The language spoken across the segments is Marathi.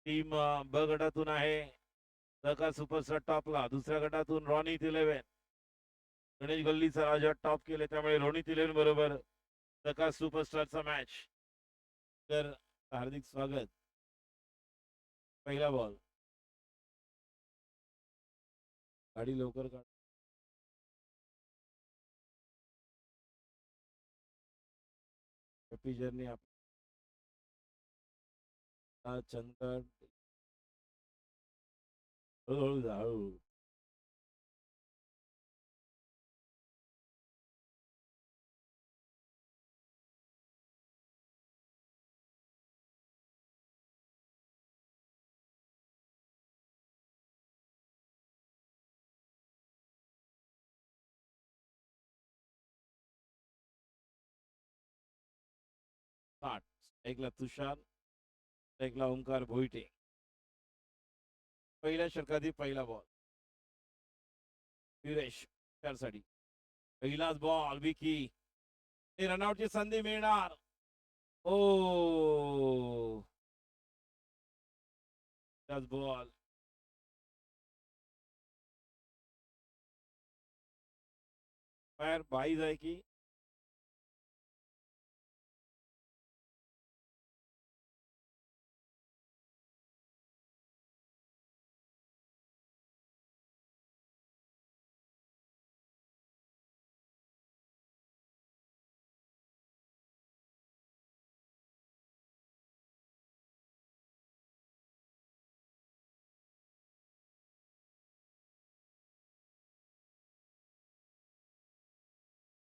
टीम ब गटातून आहे सहकार सुपरस्टार टॉपला, दुसऱ्या गटातून रोनित 11, गणेश गल्लीचा राजा टॉप केले, त्यामुळे रोनित 11 बरोबर सहकार सुपरस्टारचा मॅच. तर हार्दिक स्वागत. पहिला बॉल, गाडी लवकर काढ. Happy journey. चंदगड हळूहळू जा, हळूहळू. साठ. एकला तुषार, एकला ओंकार भोईटे. पहिल्या षटकातील पहिला बॉल सुरेश साठी. पहिलाच बॉल विकी, रनआउटची संधी मिळणार. ओ, त्याच बॉल. फायर 22 आहे की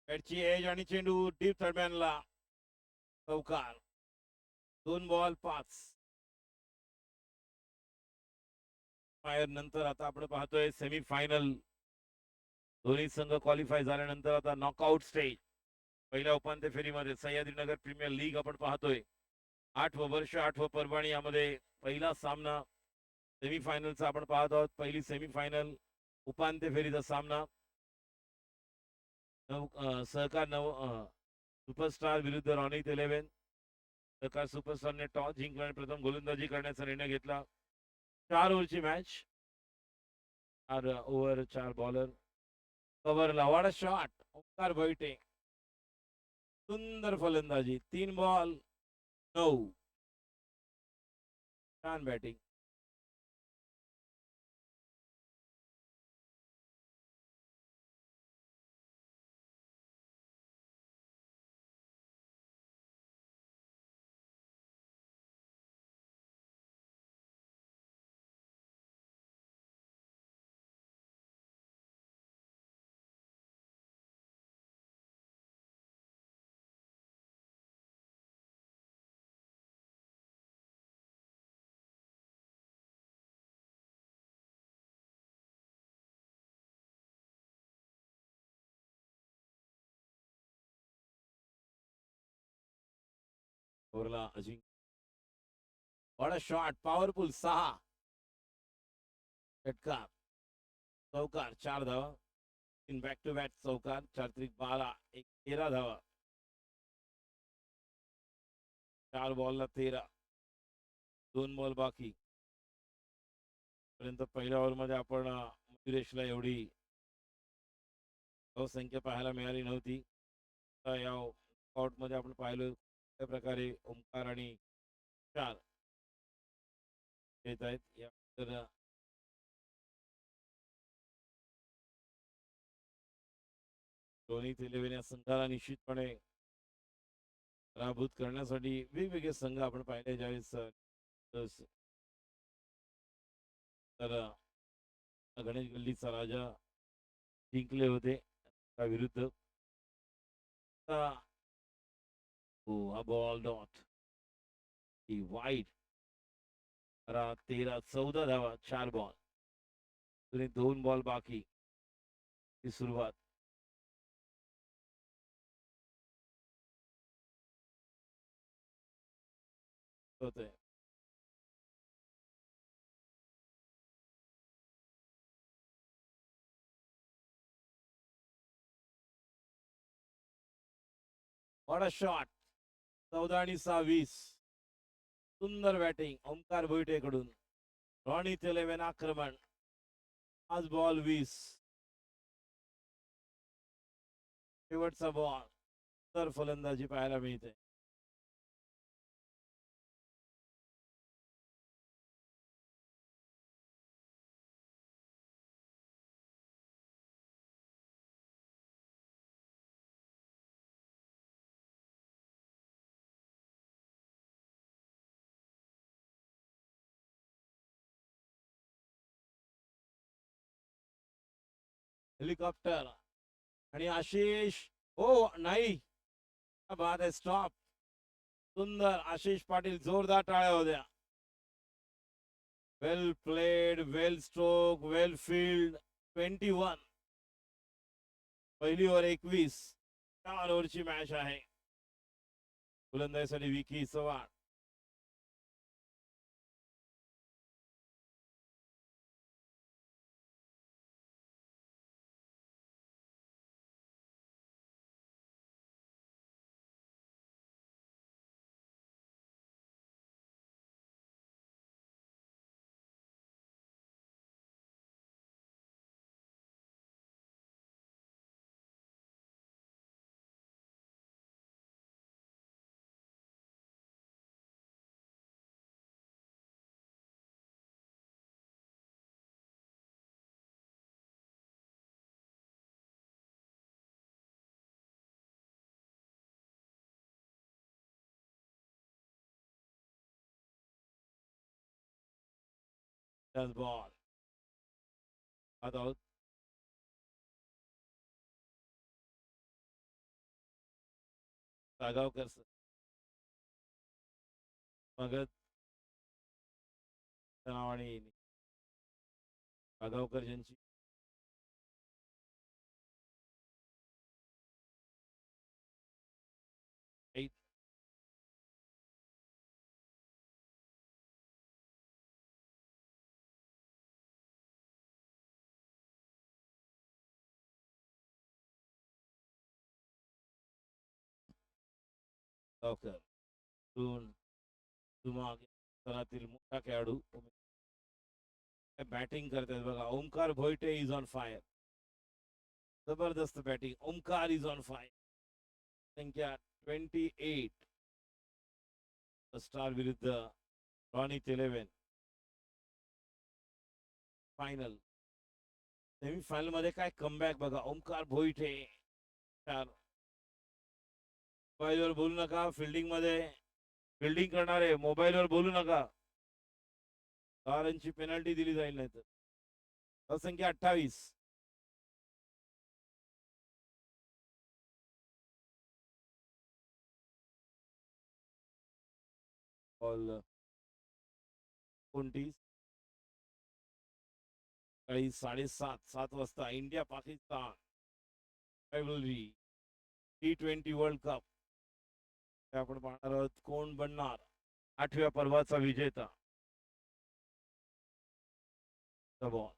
बॅटची एज आणि चेंडू डीप थर्डमॅनला. चौकार. 2 बॉल 5. फायर नंतर आता आपण पाहतोय सेमीफायनल. दोन्ही संघ क्वालिफाय झाल्यानंतर आता नॉकआउट स्टेज. पहिल्या उपांत्य फेरीमध्ये सह्याद्रीनगर प्रीमियर लीग आपण पाहतोय. 8वं वर्ष 8वं परभणी यामध्ये पहिला सामना सेमीफायनलचा आपण पाहत आहोत. पहिली सेमीफायनल उपांत्य फेरीचा सामना सहकार सुपरस्टार विरुद्ध रॉनित 11. सहकार सुपरस्टारने टॉस जिंकला आणि प्रथम गोलंदाजी करण्याचा निर्णय घेतला. 4 ओव्हरची मॅच. 4 over 4 bowler. कव्हरला वाडा शॉट ओंकार भोईटे. सुंदर फलंदाजी. 3 बॉल 9. छान बॅटिंग. ओव्हरला अजिंक्य. वाडा शॉट पॉवरफुल. 6. षटकार. चौकार 4 धावा. इन बॅक टू बॅक चौकार. 4-12 13 धावा. 4 बॉलला 13. 2 बॉल बाकी. पर्यंत पहिल्या ओव्हरमध्ये आपण सुरेशला एवढी संख्या पाहायला मिळाली नव्हती. या मध्ये आपण पाहिलं त्या प्रकारे ओंकार आणि 4 येत आहेत. तर रोनित 11 या संघाला निश्चितपणे पराभूत करण्यासाठी वेगवेगळे संघ आपण पाहिले ज्यावेळेस तर गणेश गल्लीचा राजा जिंकले होते त्या विरुद्ध. हा बॉल डॉट ही वाईट. 13-14 धावा. 4 बॉल. 2 बॉल बाकी. ही सुरुवात होते. What a shot. 14 आणि 6 20. सुंदर बॅटिंग ओमकार भोईटेकडून. रॉनीत 11 आक्रमण. 5 बॉल 20. शेवटचा बॉल. तर फलंदाजी पाहायला मिळते. हेलिकॉप्टर आणि आशिष. हो नाही. बाद आहे. स्टॉप. सुंदर. आशिष पाटील जोरदार टाळ्या होत्या. Well played, well stroke, well field. 21. पहिली ओव्हर 21. 4 ओव्हरची मॅच आहे. फलंदाजीसाठी Vicky Chavan. Ball out. Sagavkar sir. मगत नावाने सागावकर यांची सागावकर स्तरातील मोठा खेळाडू बॅटिंग करतात बघा. Omkar Bhoite is on fire. जबरदस्त batting. Omkar is on fire. संख्या 28. स्टार विरुद्ध रॉनीत 11. फायनल. सेमीफायनल मध्ये काय कमबॅक बघा. ओमकार भोईटे 4. मोबाईलवर बोलू नका. फिल्डिंग करणारे मोबाईलवर बोलू नका. 4 रनची पेनल्टी दिली जाईल नाही तर. संख्या 28. बॉल 29. 7:30 वाजता India Pakistan rivalry T20 world cup. आपण पाहणार आहोत कोण बनणार 8व्या पर्वाचा विजेता. Ball.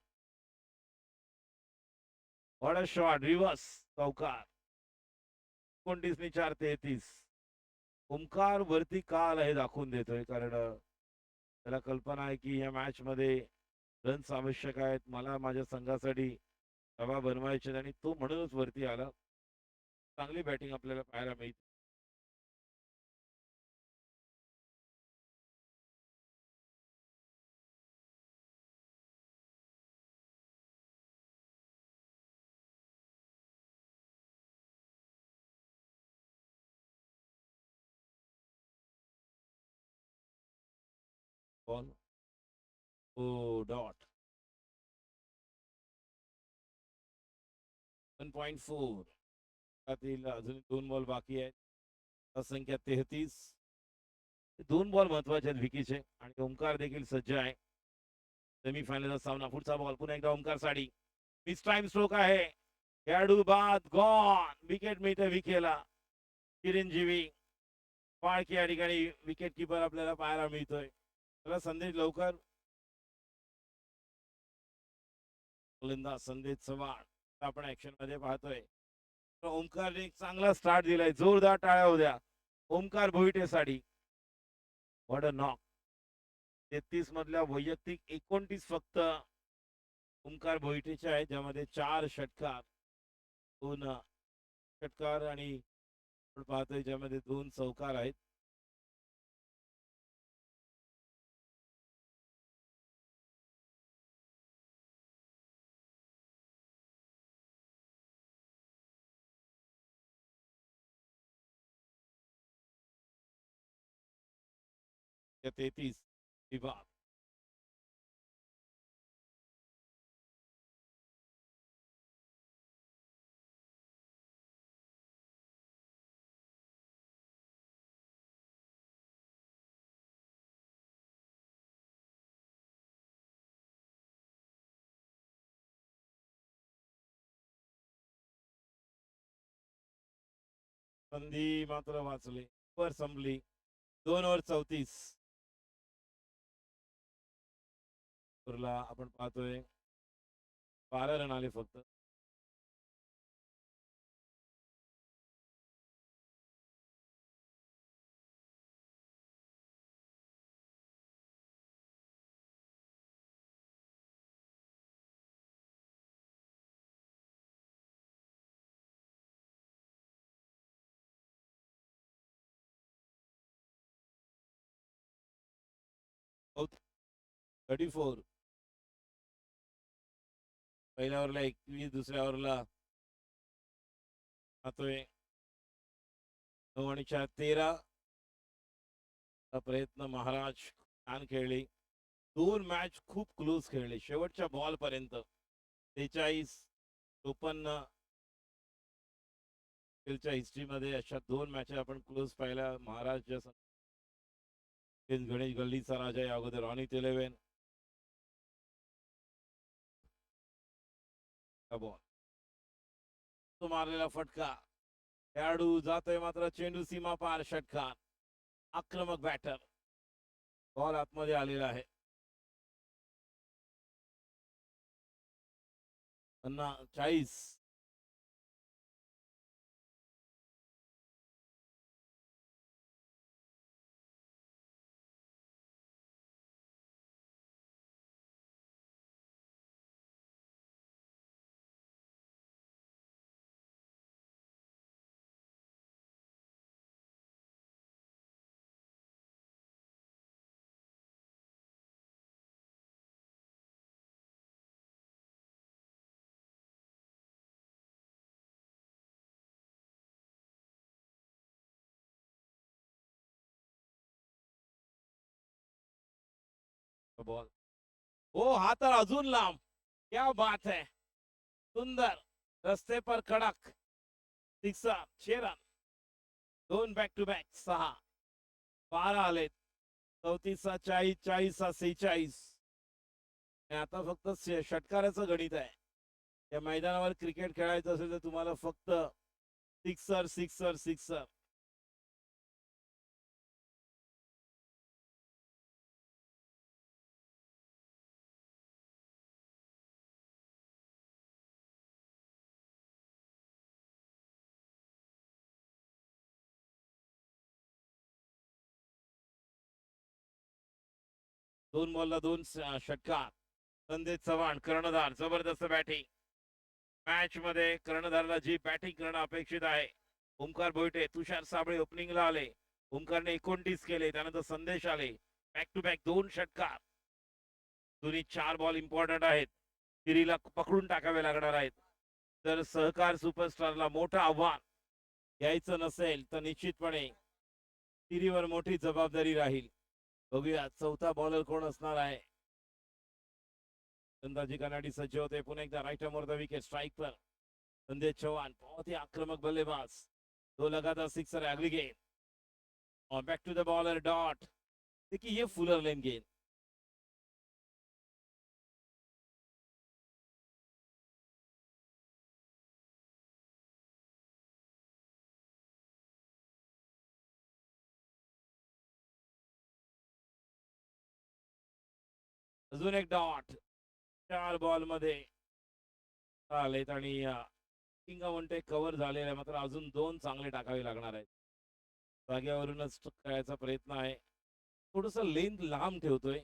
What a shot. Reverse चौकार. 29 4:33. ओमकार वरती का आला हे दाखवून देतोय कारण त्याला कल्पना आहे की या मॅच मध्ये रन्स आवश्यक आहेत. मला माझ्या संघासाठी सभा बनवायचे आणि तो म्हणूनच वरती आला. चांगली बॅटिंग आपल्याला पाहायला मिळते. बॉल. O dot. 1.4. त्यातील अजून 2 बॉल बाकी आहेत. संख्या 33. 2 बॉल महत्वाचे आहेत विकीचे आणि ओमकार देखील सज्ज आहे. सेमीफायनलचा सामना. पुढचा बॉल पुन्हा एकदा ओमकार साठी. मिस टाइम स्ट्रोक आहे. खेळाडू बाद गॉन. विकेट मिळते विकेला. चिरंजीवी पाळकी या ठिकाणी विकेट किपर आपल्याला पाहायला मिळतोय. त्याला संदेश लवकर. संदेश चव्हाण आपण ऍक्शन मध्ये पाहतोय. ओमकारने एक चांगला स्टार्ट दिलाय. जोरदार टाळ्या होत्या ओमकार भोईटे साठी. What a knock. 33 मधल्या वैयक्तिक 29 फक्त ओमकार भोईटेचे आहेत, ज्यामध्ये 4 षटकार, 2 षटकार आणि आपण पाहतोय ज्यामध्ये 2 चौकार आहेत. त्या 33 विभाग. संधी मात्र वाचली, वर संपली. 2 ओव्हर 34. ला आपण पाहतोय 12 रन आले फक्त. Out. 34. पहिल्या ओव्हरला 21, दुसऱ्या ओव्हरला पाहतोय 9 आणि 4 13. प्रयत्न महाराज छान खेळली. 2 मॅच खूप क्लोज खेळले शेवटच्या बॉल पर्यंत. 43 54 हिस्ट्रीमध्ये अशा 2 मॅचेस आपण क्लोज पाहिल्या. महाराज गणेश गल्लीचा राजा या अगोदर रॉनित 11. बॉल तो मारलेला फटका, खेळाडू जातोय मात्र चेंडू सीमा पार, षटकार. आक्रमक बॅटर, बॉल आतमध्ये आलेला आहे. 40. बॉल हो, हा तर अजून लांब. क्या बात है, सुंदर. रस्ते पर कडक sixer. 6 run, 2 back to back 6. 12 आलेत. 34 40, 40 46. आता फक्त षटकाराचं गणित आहे. या मैदानावर क्रिकेट खेळायचं असेल तर तुम्हाला फक्त सिक्सर सिक्सर सिक्सर. दोन बॉलला 2 षटकार. संदेश चव्हाण कर्णधार, जबरदस्त बॅटिंग. मॅच मध्ये कर्णधारला जी बॅटिंग करणं अपेक्षित आहे. ओमकार भोईटे, तुषार साबळे ओपनिंगला आले. ओमकारने 29 केले, त्यानंतर संदेश आले. बॅक टू बॅक 2 षटकार. दोन्ही 4 बॉल इम्पॉर्टंट आहेत. तिरीला पकडून टाकावे लागणार आहेत. जर सहकार सुपरस्टारला मोठं आव्हान घ्यायचं नसेल तर निश्चितपणे तिरीवर मोठी जबाबदारी राहील. बघूया चौथा बॉलर कोण असणार आहे. अंदाजी कनाडी सज्ज होते. पुन्हा एकदा right of the wicket strike पर संदेश चौहान, बहुत ही आक्रामक बल्लेबाज. 2 लगातार सिक्सर एग्रीगेट और back to the bowler dot. देखिए ये फुलर लेन गेंद. अजून एक डॉट. 4 बॉल मध्ये आलेत आणि किंग म्हणते कव्हर झालेला, मात्र अजून 2 चांगले टाकावे लागणार आहेत. जाग्यावरूनच खेळायचा प्रयत्न आहे. थोडस लेंथ लांब ठेवतोय.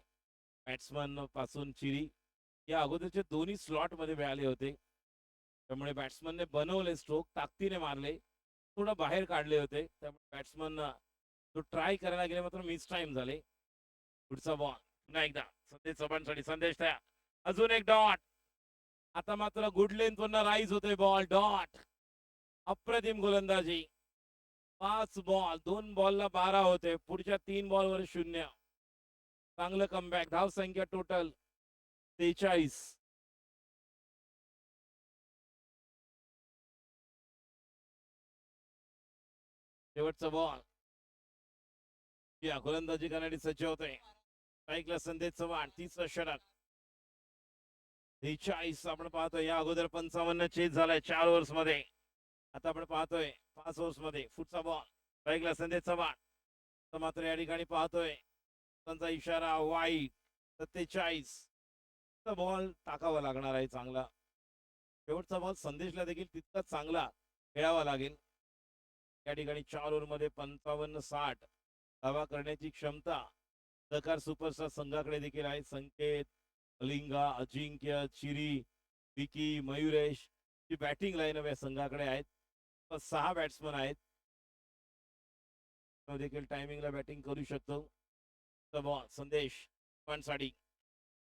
बॅट्समन पासून चिरी या अगोदरचे दोन्ही स्लॉट मध्ये मिळाले होते, त्यामुळे बॅट्समनने बनवले स्ट्रोक, ताकदीने मारले, थोडं बाहेर काढले होते, त्यामुळे बॅट्समन तो ट्राय करायला गेले मात्र मिस टाइम झाले. पुढचा बॉल पुन्हा एकदा संदेश चव्हाणसाठी, संदेश तयार, अजून एक डॉट. आता मात्र गुड लेंथ वरनं राईज होते बॉल, डॉट. अप्रतिम गोलंदाजी. 5 बॉल, 2 बॉलला 12 होते, पुढच्या 3 बॉलवर 0. चांगलं कमबॅक. धाव संख्या टोटल 43. शेवटचा बॉल. या गोलंदाजी करण्यासाठी सज्ज होते. स्ट्राईकला संदेश चव्हाण, 30 षटक. 43 आपण पाहतोय. या अगोदर 55 चेज झालाय 4 ओव्हर्स मध्ये. आता आपण पाहतोय 5 ओव्हर्स मध्ये. पुढचा बॉल स्ट्राईकला संदेश चव्हाण. मात्र या ठिकाणी पाहतोय त्यांचा इशारा वाईट. 47 बॉल टाकावा लागणार आहे चांगला. शेवटचा बॉल संदेशला देखील तितकाच चांगला खेळावा लागेल. या ठिकाणी 4 ओव्हर मध्ये 55-60 धावा करण्याची क्षमता सहकार सुपरस्टार संघाकडे देखील आहे. संकेत, लिंगा, अजिंक्य, चिरी, विकी, मयुरेश ही बॅटिंग लाईन या संघाकडे आहेत. 6 बॅट्समन आहेत, तो देखील टायमिंगला बॅटिंग करू शकतो. बॉल संदेश साठी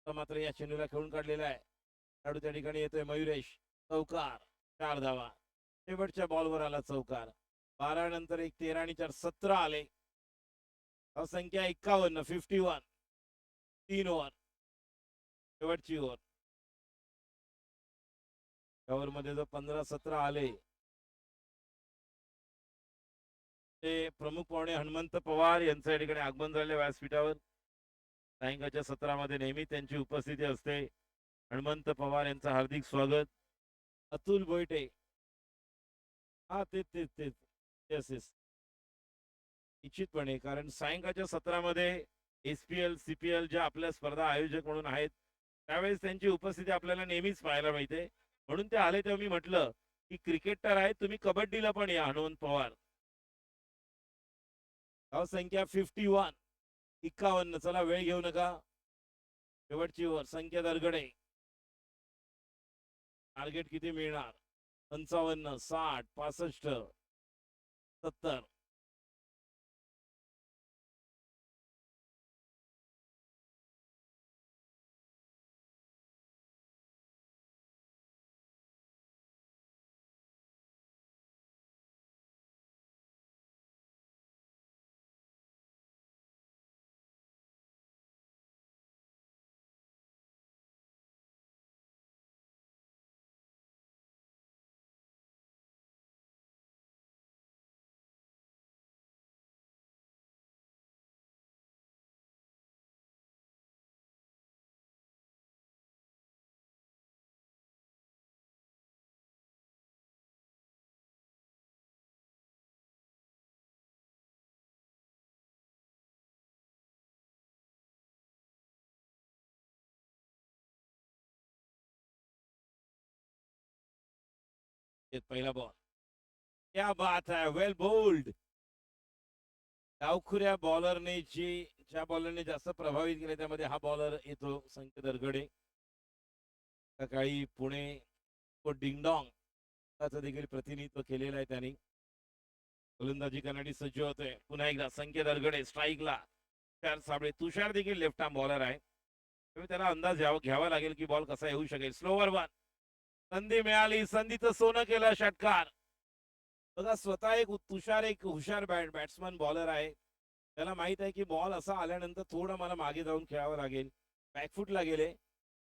मात्र या चेंडूला खेळून काढलेला आहे. खेळाडू त्या ठिकाणी येतोय मयुरेश. चौकार, 4 धावा. शेवटच्या बॉलवर आला चौकार. 12 नंतर 1, 13 आणि 4 17 आले. संख्या 51. 51. 3 ओव्हर. शेवटची ओव्हर. ओव्हर मध्ये जर 15-17 आले, ते प्रमुख पाहुणे हनुमंत पवार यांच्या या ठिकाणी आगमन झाले व्यासपीठावर. सायंकाळच्या सत्रामध्ये नेहमी त्यांची उपस्थिती असते. हनुमंत पवार यांचं हार्दिक स्वागत. अतुल बोईटे, हा तेच निश्चितपणे, कारण सायंकाळच्या सत्रामध्ये SPL CPL ज्या आपल्या स्पर्धा आयोजक म्हणून आहेत, त्यावेळेस त्यांची उपस्थिती आपल्याला नेहमीच पाहायला मिळते. म्हणून ते आले तेव्हा मी म्हटलं की क्रिकेटर आहे, तुम्ही कबड्डीला पण या. हनुमंत पवार. धाव संख्या 51. 51. चला वेळ घेऊ नका. शेवटची ओव्हर. संख्या दरगडे. टार्गेट किती मिळणार? 55, 60, 65, 70. पहिला बॉल. क्या बात है, वेल बोल्ड. डावखुऱ्या बॉलरने ज्या बॉलरने जास्त प्रभावित केले त्यामध्ये हा बॉलर येतो, संकेत दरगडे. सकाळी पुणे व डिंगडॉंग त्याचं देखील प्रतिनिधित्व केलेलं आहे त्यांनी. गोलंदाजी करण्यासाठी सज्ज होतोय पुन्हा एकदा संकेत दरगडे. स्ट्राईकला तुषार साबळे. तुषार देखील लेफ्ट आर्म बॉलर आहे, त्याला अंदाज घ्यावा लागेल की बॉल कसा येऊ शकेल. Slower one. संधी मिळाली, संधीचं सोनं केलं षटकार. बघा, स्वतः एक तुषार एक हुशार बॅट्समन बॉलर आहे. त्याला माहित आहे की बॉल असा आल्यानंतर थोडं मला मागे जाऊन खेळावं लागेल. बॅकफुटला गेले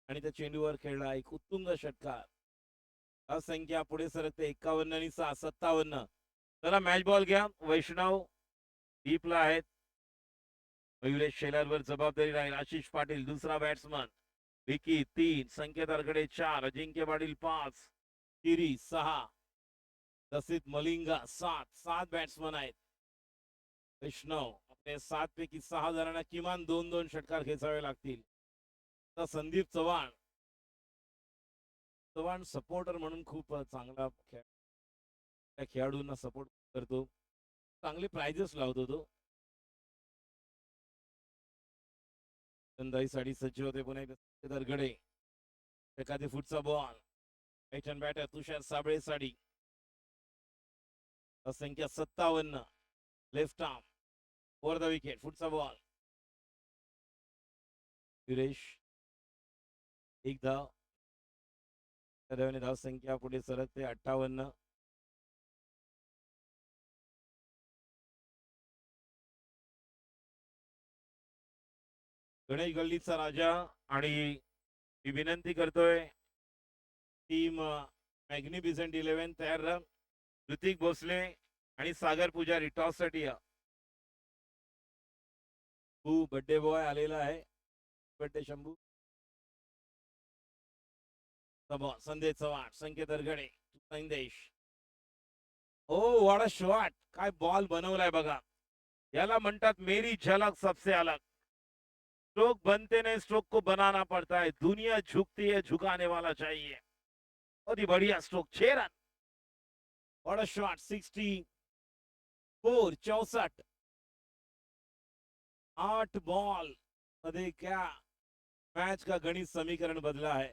आणि त्या चेंडूवर खेळला एक उत्तुंग षटकार. असंख्या पुढे सरकते. 51 आणि 6, 57. चला मॅच बॉल घ्या. वैष्णव डीपला आहेत. मयुरेश शेलारवर जबाबदारी राहील. आशिष पाटील दुसरा बॅट्समन. विकी 3, संकेत दरगडे 4, अजिंक्य पाटील 5, तिरी 6, तसेच मलिंगा 7. 7 बॅट्समन आहेत. वैष्णव आपले 7 पैकी 6 जणांना किमान 2-2 षटकार खेचावे लागतील. तर संदीप चव्हाण सपोर्टर म्हणून खूप चांगला त्या खेळाडूंना सपोर्ट करतो. चांगले प्राइजेस लावतो तो. साठी सज्ज होते पुन्हा एकदा दरगडे. एखादी फुटचा ball. Pattern batter Tushar Sable साडी. संख्या 57. Left arm over the wicket. फुटचा बॉल. सुरेश एक धाव. धाव संख्या पुढे सरकते 58. गणेश गल्लीचा राजा आणि मी विनंती करतोय टीम मॅग्निफिसंट 11 तयार राहा. ऋतिक भोसले आणि सागर पुजारी टॉस साठी या. बर्थडे बॉय आलेला आहे. बर्थडे शंभू. संदेश चव्हाण. संकेत अरगडे. संदेश. Oh what a shot. काय बॉल बनवलाय बघा. याला म्हणतात मेरी झलक सबसे अलग. स्ट्रोक बनते नहीं स्ट्रोक को बनाना पड़ता है. दुनिया झुकती है झुकाने वाला चाहिए. बहुत ही बढ़िया stroke. 6 run. What a shot. 64 64. 8 ball मध्ये क्या मॅच का गणित समीकरण बदला है.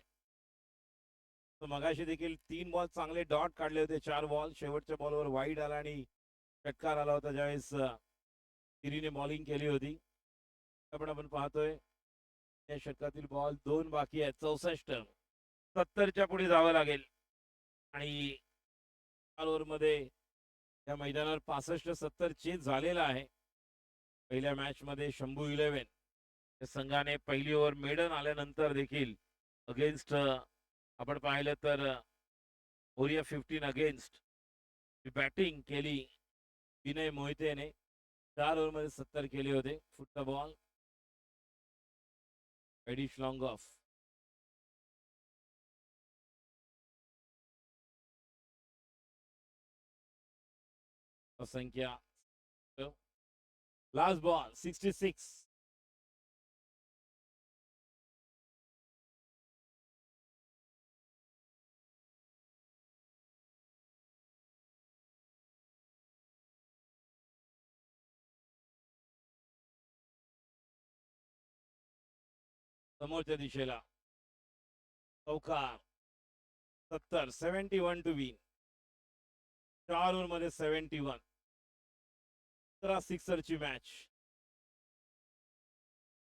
तो मगाशी देखील 3 बॉल चांगले डॉट काढले होते. 4 बॉल शेवटच्या बॉलवर वाईड आला आणि षटकार आला होता ज्यावेळेस तिरीने बॉलिंग केली होती. आपण पाहतोय या षटकातील बॉल 2 बाकी आहेत. 64. 70च्या पुढे जावं लागेल आणि ओव्हर मध्ये या मैदानावर 65-70 चेज झालेला आहे. पहिल्या मॅच मध्ये शंभू 11 संघाने पहिली ओव्हर मेडन आल्यानंतर देखील अगेन्स्ट आपण पाहिलं तर ओरिया 15 अगेन्स्ट बॅटिंग केली विनय मोहितेने. 4 ओव्हर मध्ये 70 केले होते. फुटचा बॉल. एडिश लॉंग ऑफ. संख्या लास्ट बॉल 66. समोरच्या दिशेला चौकार. 70. 71 टू विन. 4 ओव्हर मध्ये 71. 17 सिक्सरची मॅच.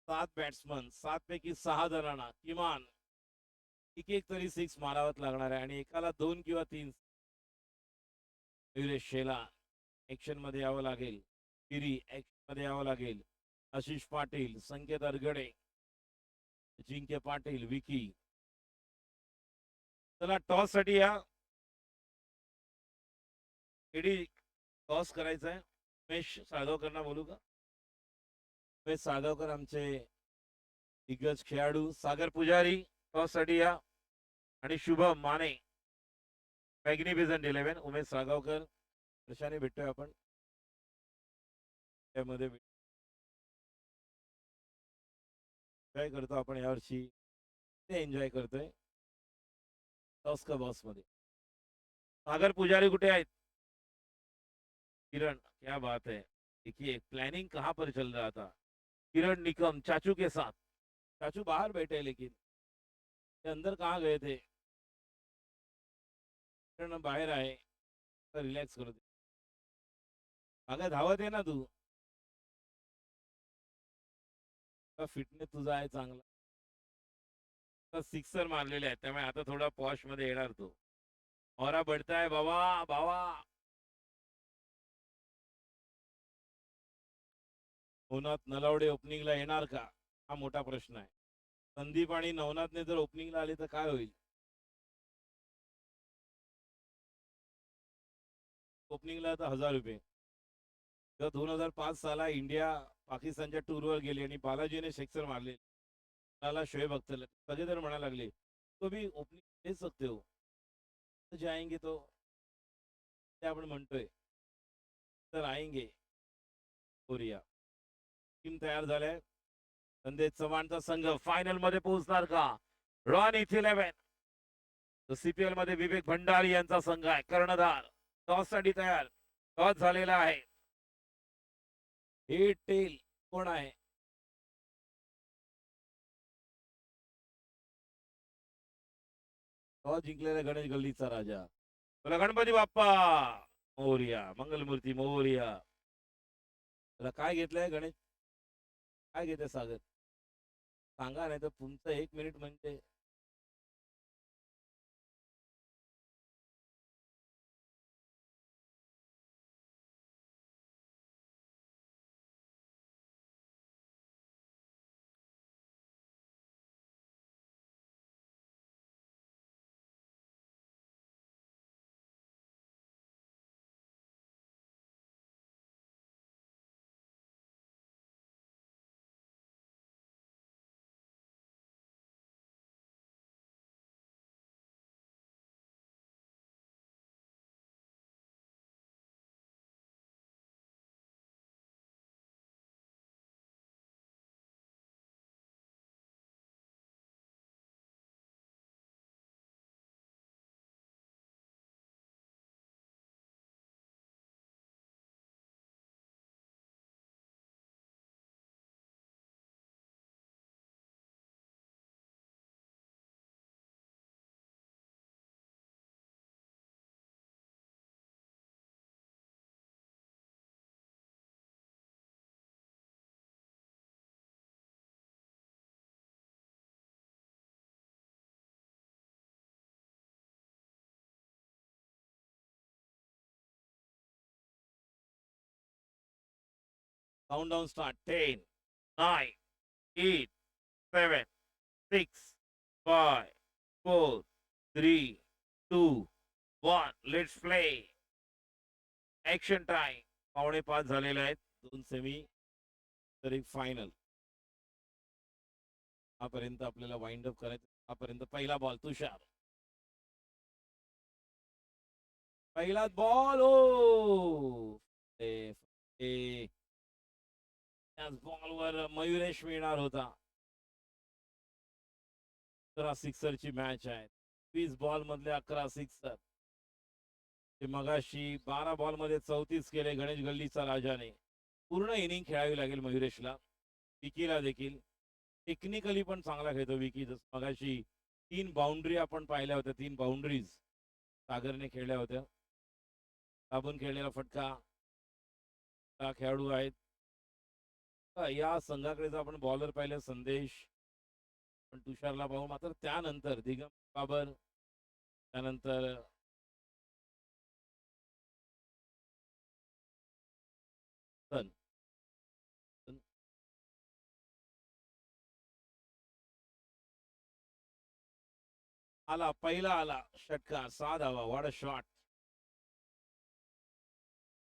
7 बॅट्समन 7 पैकी 6 जणांना किमान एक तरी 6 मारावत लागणार आहे आणि एकाला 2 किंवा 3. शेला ऍक्शन मध्ये यावं लागेल. पिरी ऍक्शन मध्ये यावं लागेल. आशिष पाटील. संकेत अरगडे. जिंके पाटील. विकी. चला टॉस साठी या. टॉस करायचा आहे. उमेश साळगावकरांना बोलू का. उमेश साळगावकर आमचे दिग्गज खेळाडू. सागर पुजारी टॉस साठी या आणि शुभम माने मॅग्निफिसंट 11. उमेश साळगावकर कशाने भेटतोय आपण त्यामध्ये एन्जॉय करतो आपण यावर्षी. ते एन्जॉय करतोय टॉस का बॉस मध्ये. सागर पुजारी कुठे आहेत. किरण क्या बात है. देखिए प्लानिंग कहां पर चल रहा था. किरण निकम चाचू के साथ. चाचू बाहर बैठे लेकिन ते अंदर कहाँ गए थे. किरण बाहेर आहे. रिलॅक्स करू दे. अगं धावत आहे ना तू. फिटनेस तुझा आहे चांगला. सिक्सर मारलेले आहेत त्यामुळे आता थोडा पॉश मध्ये येणार तो. औरा बढ़ता है बाबा बाबा. नवनाथ नलावडे ओपनिंगला येणार का हा मोठा प्रश्न आहे. संदीप आणि नवनाथने जर ओपनिंगला आले तर काय होईल. ओपनिंगला तर 1000 रुपये. 2005 साला इंडिया पाकिस्तानच्या टूरवर गेली आणि बालाजीने सिक्सर मारले. मला शोएब अख्तर सगळेजण म्हणायला लागले तो भी ओपनिंग दे सकते हो. जाएंगे तो ते आपण म्हणतोय तर आएंगे. कोरिया टीम तयार झाले. संदेश चव्हाणचा संघ फायनल मध्ये पोहोचणार का. रॉन इथ 11. सीपीएल मध्ये विवेक भंडारी यांचा संघ आहे. कर्णधार टॉस साठी तयार. टॉस झालेला आहे. हे टेल कोण आहे. टॉस जिंकलेला गणेश गल्लीचा राजा. बोला गणपती बाप्पा मोरया, मंगलमूर्ती मोरया. तुला काय घेतलंय गणेश? काय घेते सागर? सांगा, नाही तर तुमचं 1 मिनिट म्हणजे. Countdown start. 10, 9, 8, 7, 6, 5, 4, 3, 2, 1. Let's play. Action time. 4:45 झालेले आहेत. 2 सेमी तर एक फायनल. आपर्यंत आपल्याला वाइंड अप करायचं. आपर्यंत पहिला बॉल तुषार. पहिलाच बॉल. ओ त्याच बॉलवर मयुरेश मिळणार होता. 11 सिक्सरची मॅच आहे. 20 बॉल मधले 11 सिक्सर. ते मगाशी 12 बॉल मध्ये 34 केले गणेश गल्लीचा राजाने. पूर्ण इनिंग खेळावी लागेल मयुरेशला. विकीला देखील. टेक्निकली पण चांगला खेळतो विकी. जसं मगाशी 3 बाउंड्री आपण पाहिल्या होत्या. 3 बाउंड्रीज सागरने खेळल्या होत्या. दाबून खेळलेला फटका. खेळाडू आहेत. या संघाकडे जर आपण बॉलर पाहिले संदेश, पण तुषारला पाहू. मात्र त्यानंतर दिगंबर बाबर, त्यानंतर सन. आला पहिला आला षटकार. 6 धावा. What a shot.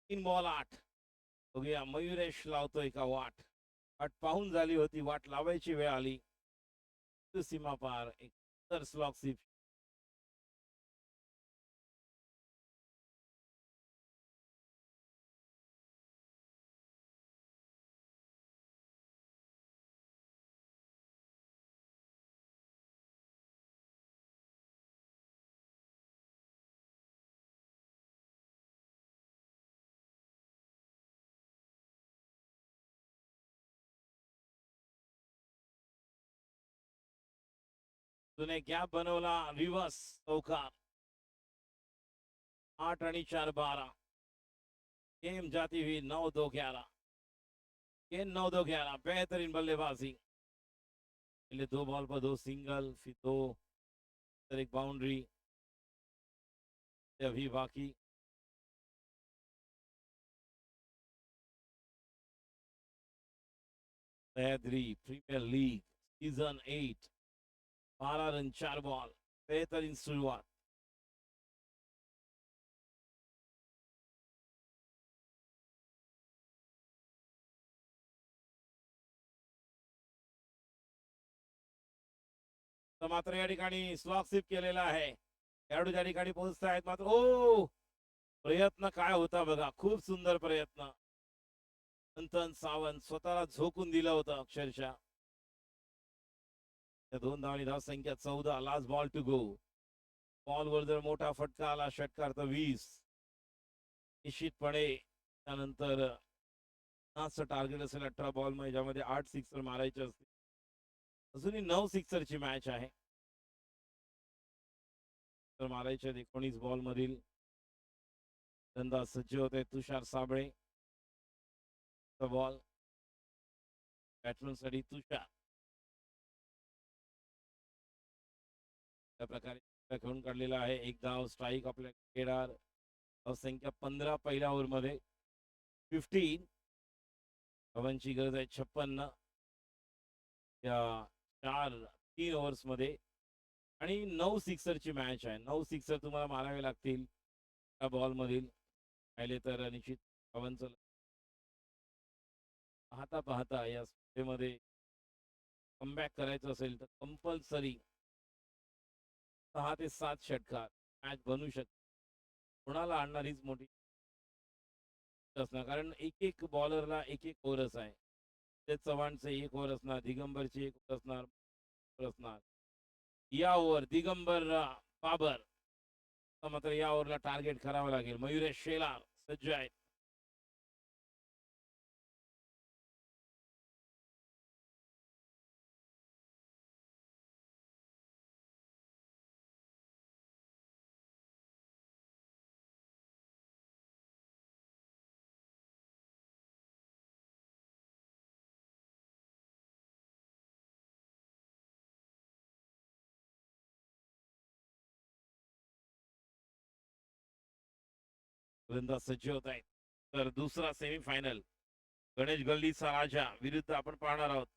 3 बॉल 8. बघूया मयुरेश लावतोय का वाट. वाट पाहून झाली होती. वाट लावायची वेळ आली. सीमा पार. एक तर स्लॉक सिप. तुने गॅप बनवला. रिव्हर्स चौकार. 8 आणि 4 12. गेम जाती हुई 9-2 11. गेंद 9-2 11. बेहतरीन बल्लेबाजी. पहले 2 बॉल पर 2 सिंगल, फिर 2, फिर एक बाउंड्री. अभी बाकी. Sahyadri premier league season 8. 12 run 4 ball. बेहतरीन सुरुवात. तर मात्र या ठिकाणी स्लॉक स्लिप केलेला आहे. खेळाडू त्या ठिकाणी पोहोचतायत. मात्र ओ प्रयत्न काय होता बघा. खूप सुंदर प्रयत्न. मंथन सावंत स्वतःला झोकून दिलं होतं अक्षरशः. त्या 2 धावांनी धाव संख्या 14. Last ball to go. बॉलवर जर मोठा फटका आला षटकार तर 20. निश्चितपणे त्यानंतर टार्गेट असेल 18 बॉल मध्ये, ज्यामध्ये 8 सिक्सर मारायचे असतील. अजूनही 9 सिक्सरची मॅच आहे. तर मारायचे 19 बॉल मधील फलंदाज सज्ज होते तुषार साबळे. बॉल बॅट्समन साठी तुषार. त्या प्रकारे खेळून काढलेला आहे. एक धाव स्ट्राईक आपल्या खेळाडू संख्या 15 पहिल्या ओव्हरमध्ये 15 धावांची गरज आहे 56 या 3 ओव्हर्स मध्ये आणि 9 सिक्सरची मॅच आहे. 9 सिक्सर तुम्हाला मारावे लागतील त्या बॉल मधील पाहिले तर निश्चित धावांचं पाहता पाहता या स्पर्धेमध्ये कमबॅक करायचं असेल तर कंपल्सरी 6 ते 7 षटकार मॅच बनू शकते. कोणाला आणणारीच मोठी असणार कारण एक एक बॉलरला एक एक ओव्हरच आहे. ते चव्हाणचे एक ओव्हर असणार, दिगंबरची एक ओव्हर असणार. या ओव्हर दिगंबर बाबर मात्र या ओव्हरला टार्गेट करावं लागेल. मयुरेश शेलार सज्ज आहेत. गोलंदाज सज्ज होत आहेत. तर दुसरा सेमीफायनल गणेश गल्लीचा राजा विरुद्ध आपण पाहणार आहोत.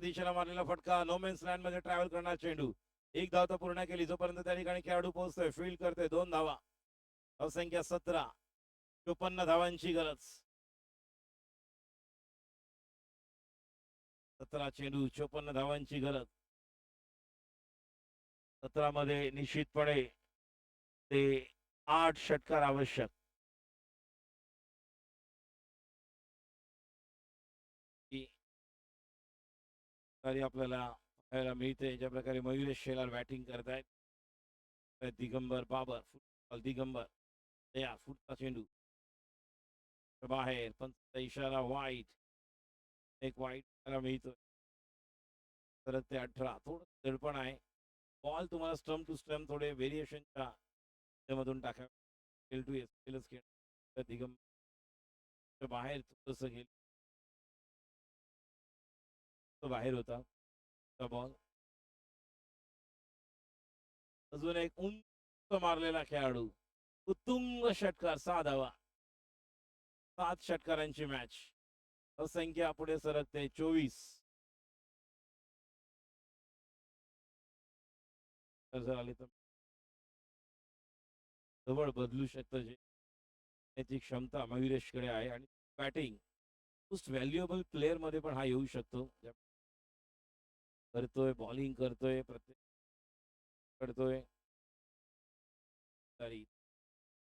दिशेला मारलेला फटका नो मेन्स लँड मध्ये ट्रॅव्हल करणार चेंडू. एक धाव तर पूर्ण केली जोपर्यंत त्या ठिकाणी खेळाडू पोहोचतोय. फील्ड करतोय 2 धावा. धावसंख्या 17 54 धावांची गरज. 17 चेंडू 54 धावांची गरज. 17 मध्ये निश्चितपणे ते 8 षटकार आवश्यक. आपल्याला पाहायला मिळते ज्या प्रकारे मयुरेश शेलार बॅटिंग करतायत. दिगंबर बाबर दिगंबर या फुटचा चेंडू बाहेर पण इशारा वाईट. एक वाईट मिळतोय. परत ते 18 थोडं दडपण आहे. बॉल तुम्हाला स्टम्प टू स्टम्प थोडे व्हेरिएशनच्या मधून टाका. दिगंबर बाहेर थोडंसं गेल तो बाहेर होता बॉल. अजून एक उंच मारलेला खेळाडू उत्तुंग षटकार 6 धावा. 7 षटकारांची मॅच. संख्या पुढे सरकते 24. जर आली तर जवळ बदलू शकतं जे त्याची क्षमता मयुरेशकडे आहे आणि बॅटिंग मोस्ट व्हॅल्युएबल प्लेअर मध्ये पण हा येऊ शकतो. करतोय बॉलिंग करतोय प्रत्येक करतोय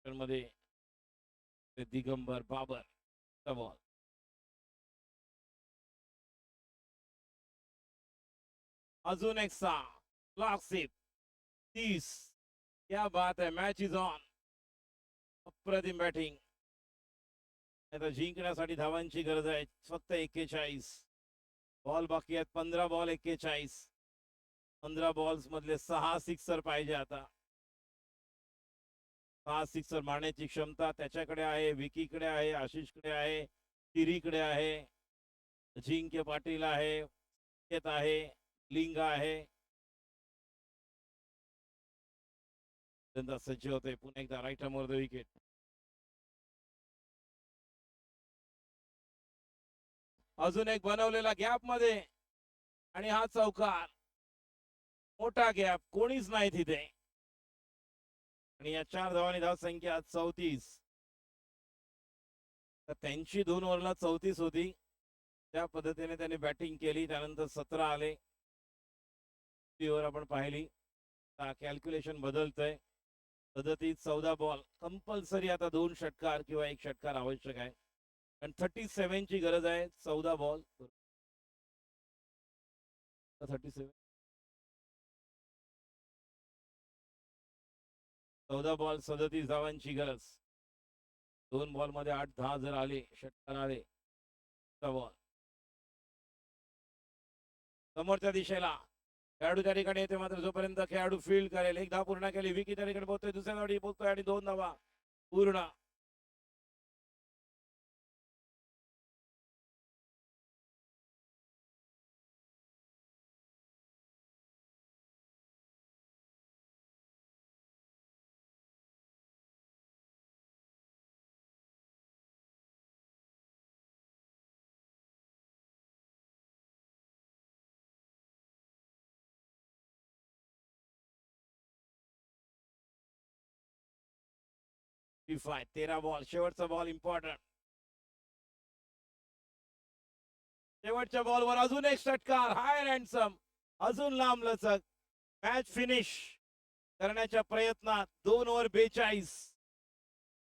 मध्ये दिगंबर बाबर बॉल. अजून एक 6 क्लॉक 30. क्या बात है. Match is on. अप्रतिम बॅटिंग. आता जिंकण्यासाठी धावांची गरज आहे फक्त 41 बॉल बाकी आहेत. 15 बॉल 41. 15 बॉल्स मधले 6 सिक्सर पाहिजे. आता 6 सिक्सर मारण्याची क्षमता त्याच्याकडे आहे. विकीकडे आहे, आशिषकडे आहे, तिरीकडे आहे, अजिंक्य पाटील आहे, लिंग आहे. सज्ज होते पुन्हा एकदा राईट द विकेट. अजून एक बनवलेला गॅप मध्ये आणि हा चौकार. मोठा गॅप कोणीच नाही तिथे आणि या 4 धावांनी धाव संख्या 34. तर त्यांची 2 ओव्हरला 34 होती. त्या पद्धतीने त्यांनी बॅटिंग केली. त्यानंतर 17 आले. ओव्हर आपण पाहिली. कॅल्क्युलेशन बदलतंय. 14 बॉल कंपल्सरी आता 2 षटकार किंवा 1 षटकार आवश्यक आहे. कारण 37 ची गरज आहे. 14 बॉल 37 14 बॉल 37 धावांची गरज. 2 बॉल मध्ये 8-10 जर आले, षटकार आले, बॉल समोरच्या दिशेला खेळाडू त्या ठिकाणी येते. मात्र जोपर्यंत खेळाडू फील्ड करेल, 1 धाव पूर्ण केली, विकी त्या ठिकाणी पोहोचतोय, दुसऱ्या धावडी पोहोचतोय आणि 2 धावा पूर्ण. Five, 13 बॉल, शेवटचा बॉल इम्पॉर्टंट. शेवटच्या बॉलवर अजून एक षटकार, हाय रॅन्सम, अजून लांब लचक. मॅच फिनिश करण्याच्या प्रयत्नात 2 ओव्हर 42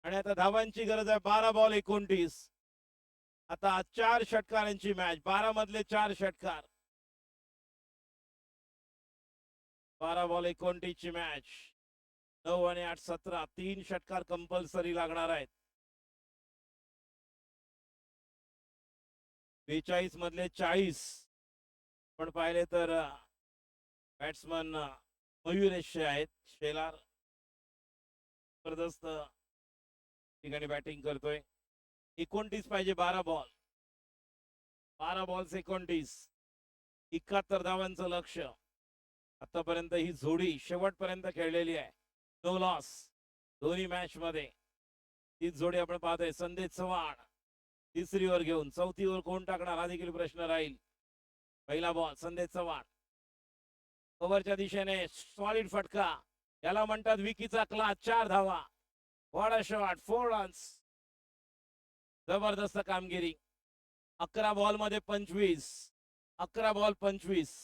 आणि आता धावांची गरज आहे 12 बॉल 29. आता 4 षटकारांची मॅच, 12 मधले 4 षटकार. 12 बॉल 29 ची मॅच. 9 आणि 8 17, 3 षटकार कंपल्सरी लागणार आहेत. 42 मधले 40 पण पाहिले तर बॅट्समन मयुरेश आहेत. शेलार जबरदस्त ठिकाणी बॅटिंग करतोय. 29 पाहिजे 12 बॉल. 12 बॉल 29, 71 धावांचं लक्ष. आतापर्यंत ही जोडी शेवटपर्यंत खेळलेली आहे. नो लॉस दोन्ही मॅच मध्ये. तीच जोडी आपण पाहतोय. संदेश चव्हाण तिसरी ओव्हर घेऊन, चौथी ओव्हर कोण टाकणार हा देखील प्रश्न राहील. पहिला बॉल संदेश चव्हाण, ओव्हरच्या दिशेने सॉलिड फटका, याला म्हणतात विकीचा क्लास. 4 धावा, व्हॉट अ शॉट, 4 रन्स. जबरदस्त कामगिरी. 11 बॉल मध्ये 25, 11 बॉल 25.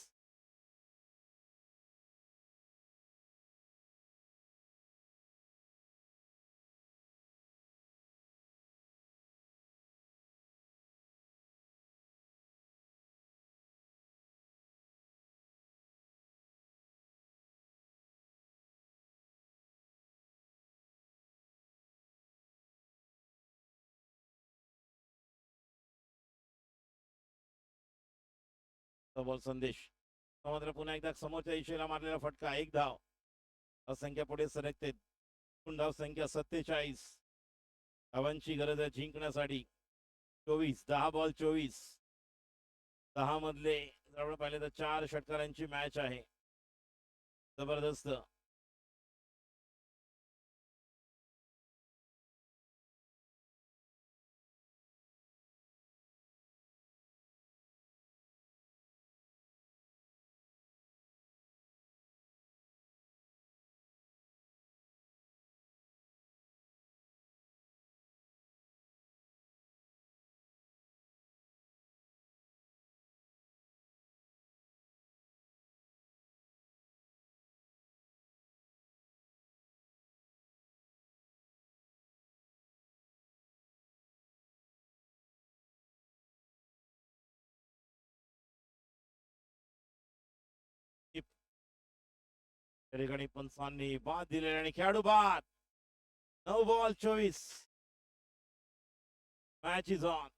बॉल संदेश, मात्र पुन्हा एकदा समोरच्या दिशेला मारलेला फटका, 1 धाव. असंख्या पुढे सरकते. धाव संख्या 47. धावांची गरज आहे जिंकण्यासाठी. 24, 10 बॉल 24. 10 मधले जवळ पाहिले तर 4 षटकारांची मॅच आहे. जबरदस्त. त्या ठिकाणी पंचांनी बाद दिलेले आणि खेळाडू बाद. 9 बॉल 24. Match is on.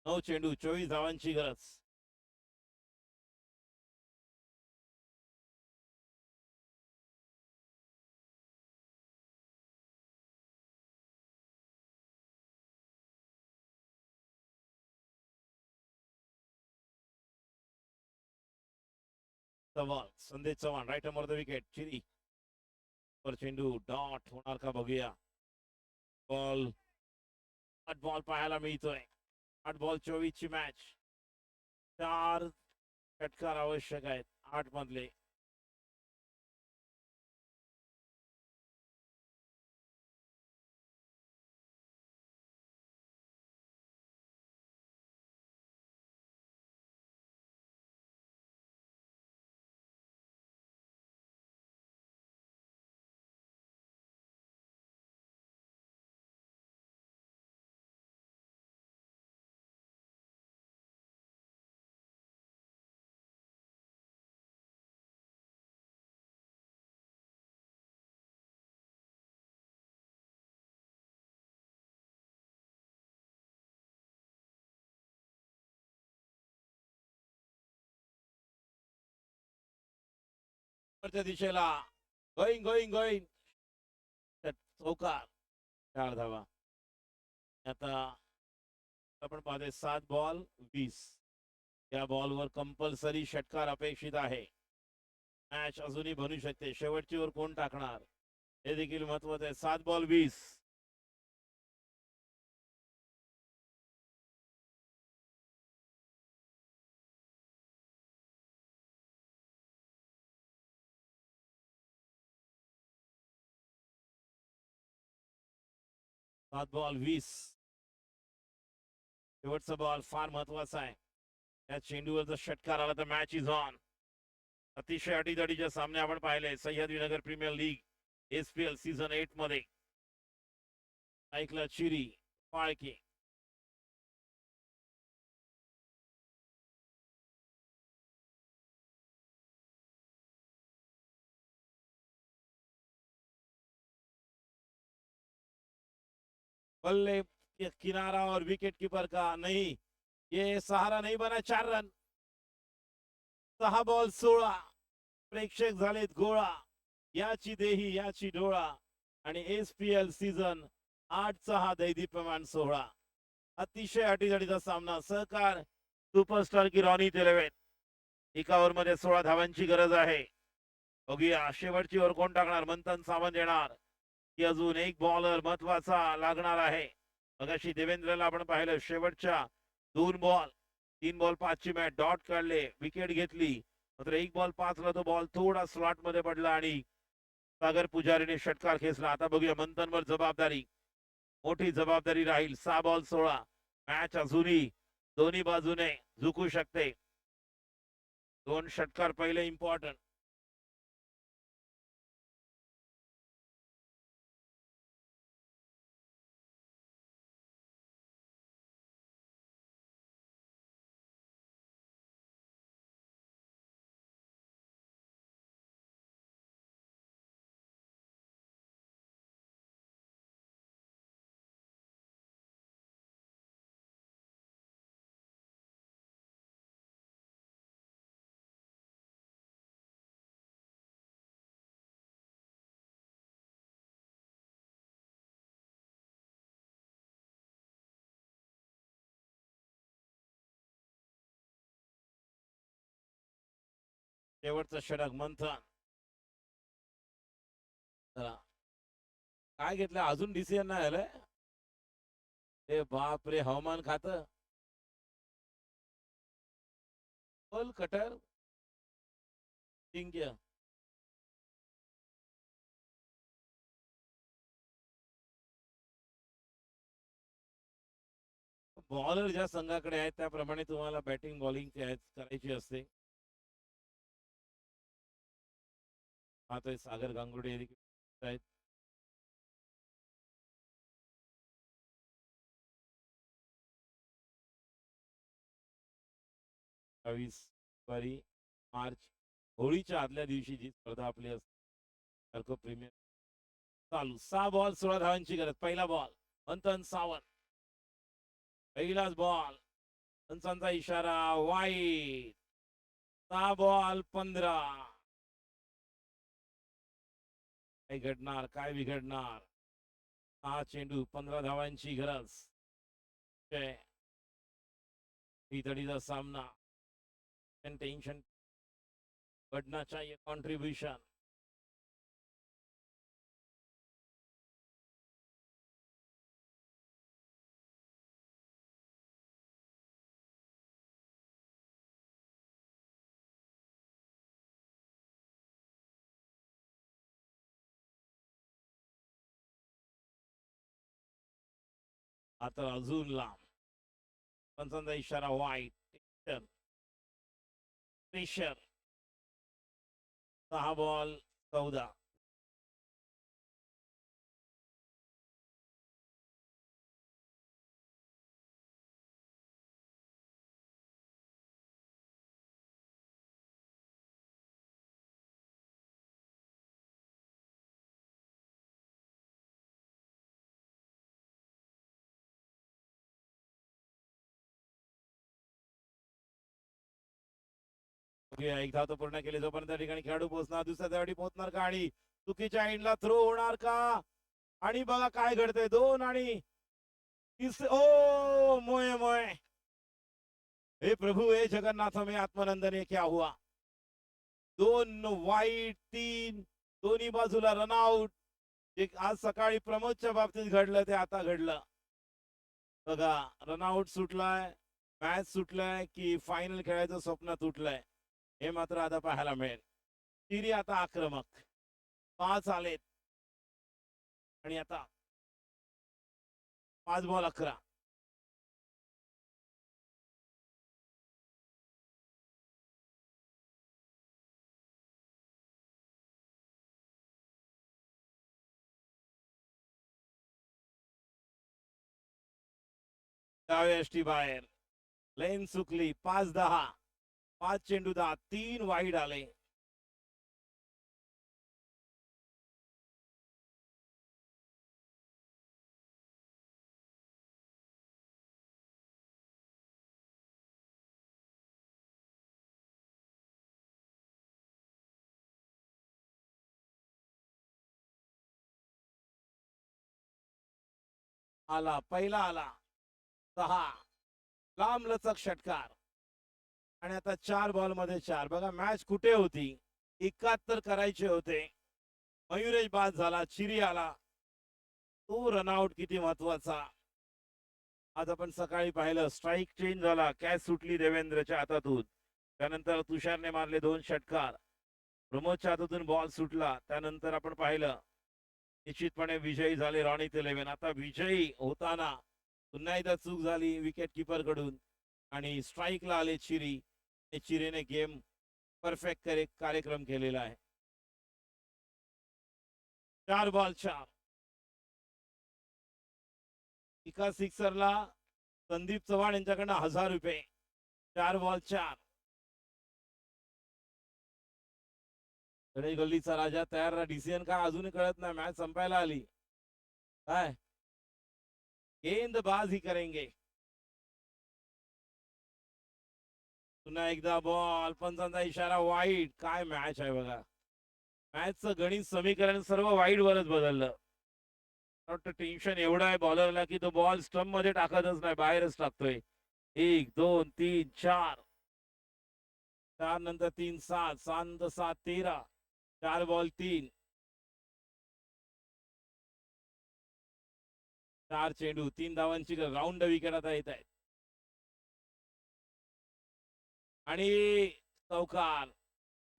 नऊ चेंडू 24 धावांची गरज. Chavan, Sandesh Chavan, right under the wicket. चिरी पर चेंडू डॉट होणार का बघूया. बॉल 8 बॉल पाहायला मिळतोय. 8 बॉल 24 ची मॅच. 4 षटकार आवश्यक आहेत 8 मधले. वरच्या दिशेला गोईंग गोईंग गोईंग चौकार. 4 धावा. आता आपण पाहतोय 7 बॉल 20. या बॉलवर कंपल्सरी षटकार अपेक्षित आहे. मॅच अजूनही बनू शकते. शेवटची ओव्हर कोण टाकणार हे देखील महत्वाचं आहे. 7 बॉल 20. 7 बॉल 20. शेवटचा बॉल फार महत्वाचा आहे. या चेंडूवर जर षटकार आला तर मॅच इज ऑन. अतिशय अटीतटीचे सामने आपण पाहिले सह्याद्रीनगर प्रीमियर लीग एसपीएल सीझन 8 मध्ये. ऐकलं चिरी फाळके. बल्ले किनारा और विकेट कीपर का नहीं, ये सहारा नहीं बना. 4 रन. 6 बॉल 16. प्रेक्षक झालेत गोळा. याची देही याची डोळा. आणि एसपीएल सीझन 8चा हा दैदीप्यमान सोहळा. अतिशय अटीतटीचा सामना. सहकार सुपरस्टार की रॉनी तेलवेन. एका ओव्हर मध्ये 16 धावांची गरज आहे. बघूया शेवटची ओव्हर कोण टाकणार. मंथन सावंत येणार की अजून एक बॉलर महत्वाचा लागणार आहे. मगाशी देवेंद्रला आपण पाहिलं शेवटच्या 2 बॉल 3 बॉल 5 ची मॅच डॉट काढले विकेट घेतली. मात्र 1 बॉल 5 ला तो बॉल थोडा स्लॉट मध्ये पडला आणि सागर पुजारीने षटकार खेचला. आता बघूया मंथनवर जबाबदारी. मोठी जबाबदारी राहील. 6 बॉल 16. मॅच अजूनही दोन्ही बाजूने झुकू शकते. 2 षटकार पहिले इम्पॉर्टंट. शेवटचं षटक मंथन. चला काय घेतलं अजून डिसिजन नाही आलंय. ते बाप रे हवामान खातं. बोल कटर जिंक्य. बॉलर ज्या संघाकडे आहेत त्याप्रमाणे तुम्हाला बॅटिंग बॉलिंग करायची असते. पाहतोय सागर गांगुर्डे आहेत. बारी मार्च होळीच्या आदल्या दिवशी जी स्पर्धा आपली असते प्रीमियर चालू. 6 बॉल 16 धावांची गरज. पहिला बॉल मंथन सावंत. पहिलाच बॉल. पंचांचा इशारा वाईट. 6 बॉल 15. काय घडणार काय बिघडणार. 6 चेंडू 15 धावांची गरज. तडीचा सामना. टेंशन बढ़ना चाहिए. कंट्रीब्यूशन आता अजून लांब. पंचांचा इशारा वाईट. प्रेशर. 6 बॉल 14. एक धाव तो पूर्ण केली. जोपर्यंत त्या ठिकाणी खेळाडू पोहोचणार, दुसऱ्या धावडी पोहोचणार का आणि चुकीच्या एंडला थ्रो होणार का? आणि बघा काय घडतंय. 2 आणि ओ मोये मोये. हे प्रभू, हे जगन्नाथ, में आत्मानंदन, हे क्या हुआ? 2 वाईट, 3 दोन्ही बाजूला रनआउट. जे आज सकाळी प्रमोदच्या बाबतीत घडलं ते आता घडलं. बघा, रनआउट सुटलाय, मॅच सुटलाय की फायनल खेळायचं स्वप्न तुटलंय, हे मात्र आता पाहायला मिळेल. चिरी आता आक्रमक. 5 आलेत आणि आता 5 बॉल 11. डाव्या बाहेर. लेन चुकली. 5-10. 5 चेंडू 10. 3 वाईड आले. आला, पहिला आला. 6. लांब लचक षटकार. आणि आता 4 बॉल मध्ये 4. बघा मॅच कुठे होती. 71 करायचे होते. मयुरेश बाद झाला, चिरी आला. तो रनआउट किती महत्वाचा. आज आपण सकाळी पाहिलं, स्ट्राईक चेंज झाला, कॅच सुटली देवेंद्रच्या हातातून. त्यानंतर तुषारने मारले 2 षटकार. प्रमोदच्या हातातून बॉल सुटला. त्यानंतर आपण पाहिलं, निश्चितपणे विजयी झाले रॉनित 11. आता विजयी होताना पुन्हा एकदा चूक झाली विकेट किपर कडून आणि स्ट्राईकला आले चिरी. चिरीने गेम परफेक्ट कार्यक्रम केलेला आहे. 4 बॉल 4. एका सिक्सरला संदीप चव्हाण यांच्याकडनं 1000 रुपये. 4 बॉल 4. गल्लीचा राजा तयार. डिसिजन काय अजूनही कळत नाही. मॅच संपायला आली. काय गेंदबाजी करेंगे. पुन्हा एकदा बॉल. पंचांचा इशारा वाईट. काय मॅच आहे बघा. मॅचचं गणित समीकरण सर्व वाईट वरच बदललं. टेन्शन एवढं आहे बॉलरला की तो बॉल स्टंप मध्ये टाकतच नाही, बाहेरच टाकतोय. 1 2 3 4. 4 नंतर 3 7. 7 नंतर 7 13. 4 बॉल 3. 4 चेंडू 3 धावांची राऊंड विकेट आता येत आहेत. आणि चौकार.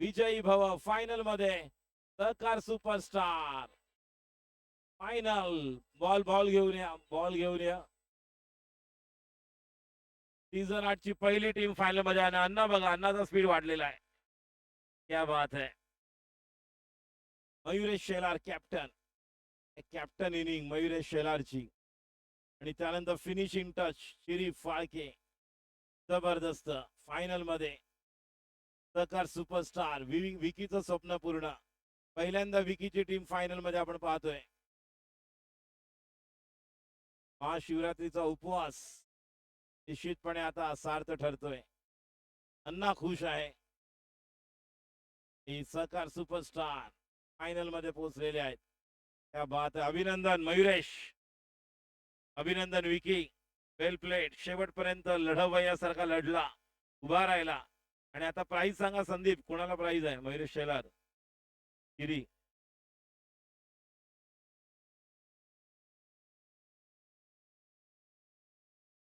विजयी भव. फायनल मध्ये सहकार सुपरस्टार. फायनल. बॉल घेऊन या. बॉल घेऊन या. सीझन 8 ची पहिली टीम फायनल मध्ये. आणि अण्णा बघा, अण्णाचा स्पीड वाढलेला आहे. क्या बात है. Mayuresh Shelar captain. Captain inning Mayuresh शेलारची. आणि त्यानंतर फिनिशिंग टच चिरी फाळके. जबरदस्त. फायनल मध्ये सहकार सुपरस्टार. विकीचं स्वप्न पूर्ण. पहिल्यांदा विकीची टीम फायनल मध्ये आपण पाहतोय. महाशिवरात्रीचा उपवास निश्चितपणे आता सार्थ ठरतोय. अण्णा खुश आहे. ही सहकार सुपरस्टार फायनल मध्ये पोहोचलेले आहेत. त्या बात. अभिनंदन मयुरेश. अभिनंदन विकी. वेल प्लेड. शेवटपर्यंत लढवयासारखा लढला, उभा राहिला. आणि आता प्राइस सांगा संदीप, कोणाला प्राइस आहे? मयुरेश शेलार, चिरी.